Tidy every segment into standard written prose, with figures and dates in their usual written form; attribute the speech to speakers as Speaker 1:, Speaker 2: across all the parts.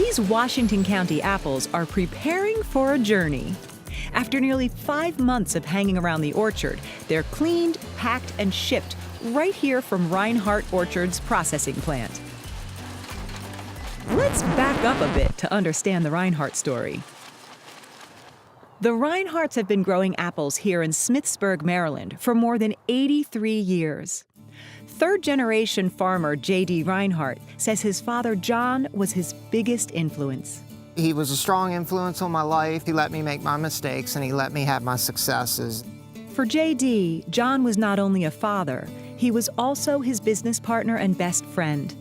Speaker 1: These Washington County apples are preparing for a journey. After nearly 5 months of hanging around the orchard, they're cleaned, packed, and shipped right here from Rinehart Orchards processing plant. Let's back up a bit to understand the Rinehart story. The Rineharts have been growing apples here in Smithsburg, Maryland for more than 83 years. Third-generation farmer JD Rinehart says his father John was his biggest influence.
Speaker 2: He was a strong influence on my life. He let me make my mistakes and he let me have my successes.
Speaker 1: For JD, John was not only a father, he was also his business partner and best friend.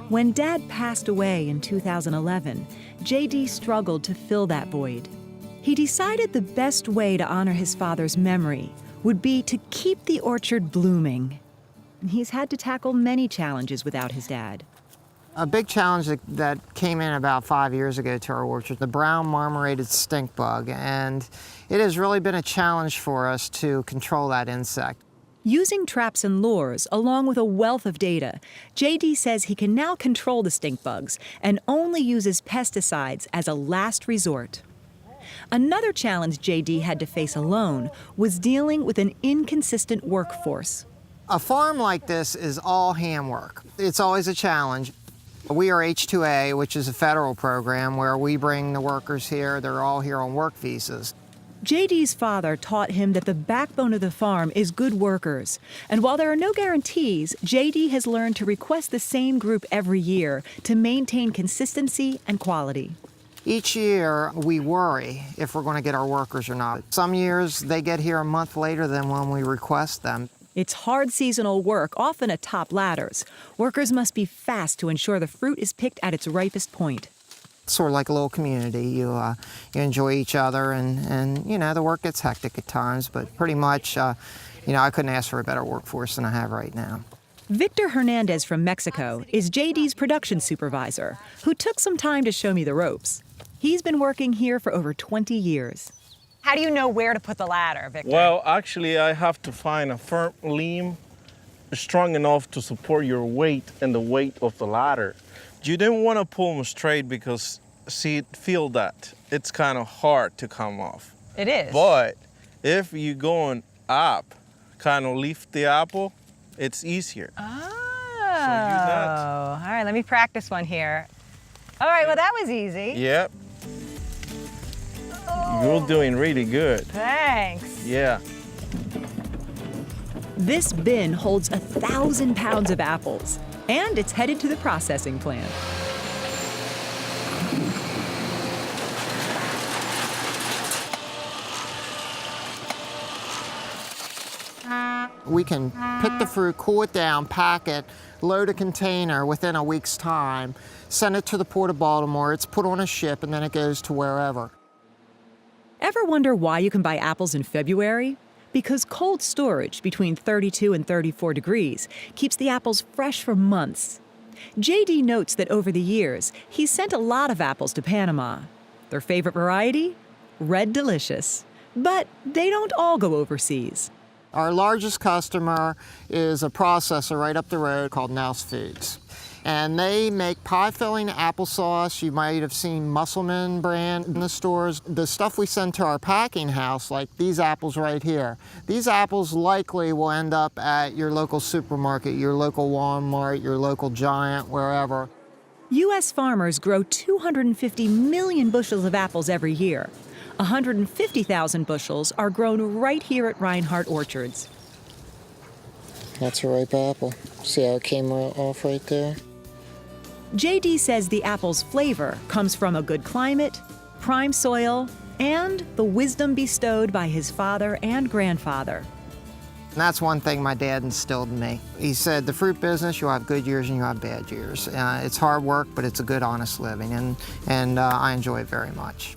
Speaker 1: When Dad passed away in 2011, JD struggled to fill that void. He decided the best way to honor his father's memory would be to keep the orchard blooming. He's had to tackle many challenges without his dad.
Speaker 2: A big challenge that came in about 5 years ago to our orchard, the brown marmorated stink bug, and it has really been a challenge for us to control that insect.
Speaker 1: Using traps and lures, along with a wealth of data, JD says he can now control the stink bugs and only uses pesticides as a last resort. Another challenge JD had to face alone was dealing with an inconsistent workforce.
Speaker 2: A farm like this is all handwork. It's always a challenge. We are H-2A, which is a federal program where we bring the workers here. They're all here on work visas.
Speaker 1: JD's father taught him that the backbone of the farm is good workers. And while there are no guarantees, JD has learned to request the same group every year to maintain consistency and quality.
Speaker 2: Each year, we worry if we're going to get our workers or not. Some years, they get here a month later than when we request them.
Speaker 1: It's hard seasonal work, often atop ladders. Workers must be fast to ensure the fruit is picked at its ripest point.
Speaker 2: It's sort of like a little community. You enjoy each other, and you know, the work gets hectic at times, but pretty much, I couldn't ask for a better workforce than I have right now.
Speaker 1: Victor Hernandez from Mexico is JD's production supervisor, who took some time to show me the ropes. He's been working here for over 20 years.
Speaker 3: How do you know where to put the ladder, Victor?
Speaker 4: Well, actually, I have to find a firm limb strong enough to support your weight and the weight of the ladder. You don't want to pull them straight because, feel that. It's kind of hard to come off.
Speaker 3: It is.
Speaker 4: But if you're going up, kind of lift the apple, it's easier.
Speaker 3: Oh.
Speaker 4: So use that.
Speaker 3: All right, let me practice one here. All right, well, that was easy.
Speaker 4: Yep. You're doing really good.
Speaker 3: Thanks.
Speaker 4: Yeah.
Speaker 1: This bin holds 1,000 pounds of apples, and it's headed to the processing plant.
Speaker 2: We can pick the fruit, cool it down, pack it, load a container within a week's time, send it to the Port of Baltimore, it's put on a ship, and then it goes to wherever.
Speaker 1: Ever wonder why you can buy apples in February? Because cold storage between 32 and 34 degrees keeps the apples fresh for months. JD notes that over the years, he's sent a lot of apples to Panama. Their favorite variety? Red Delicious. But they don't all go overseas.
Speaker 2: Our largest customer is a processor right up the road called Nels Foods. And they make pie-filling applesauce. You might have seen Musselman brand in the stores. The stuff we send to our packing house, like these apples right here, these apples likely will end up at your local supermarket, your local Walmart, your local Giant, wherever.
Speaker 1: U.S. farmers grow 250 million bushels of apples every year. 150,000 bushels are grown right here at Rinehart Orchards.
Speaker 2: That's a ripe apple. See how it came off right there?
Speaker 1: JD says the apple's flavor comes from a good climate, prime soil, and the wisdom bestowed by his father and grandfather.
Speaker 2: And that's one thing my dad instilled in me. He said, the fruit business, you'll have good years and you'll have bad years. It's hard work, but it's a good, honest living, and I enjoy it very much.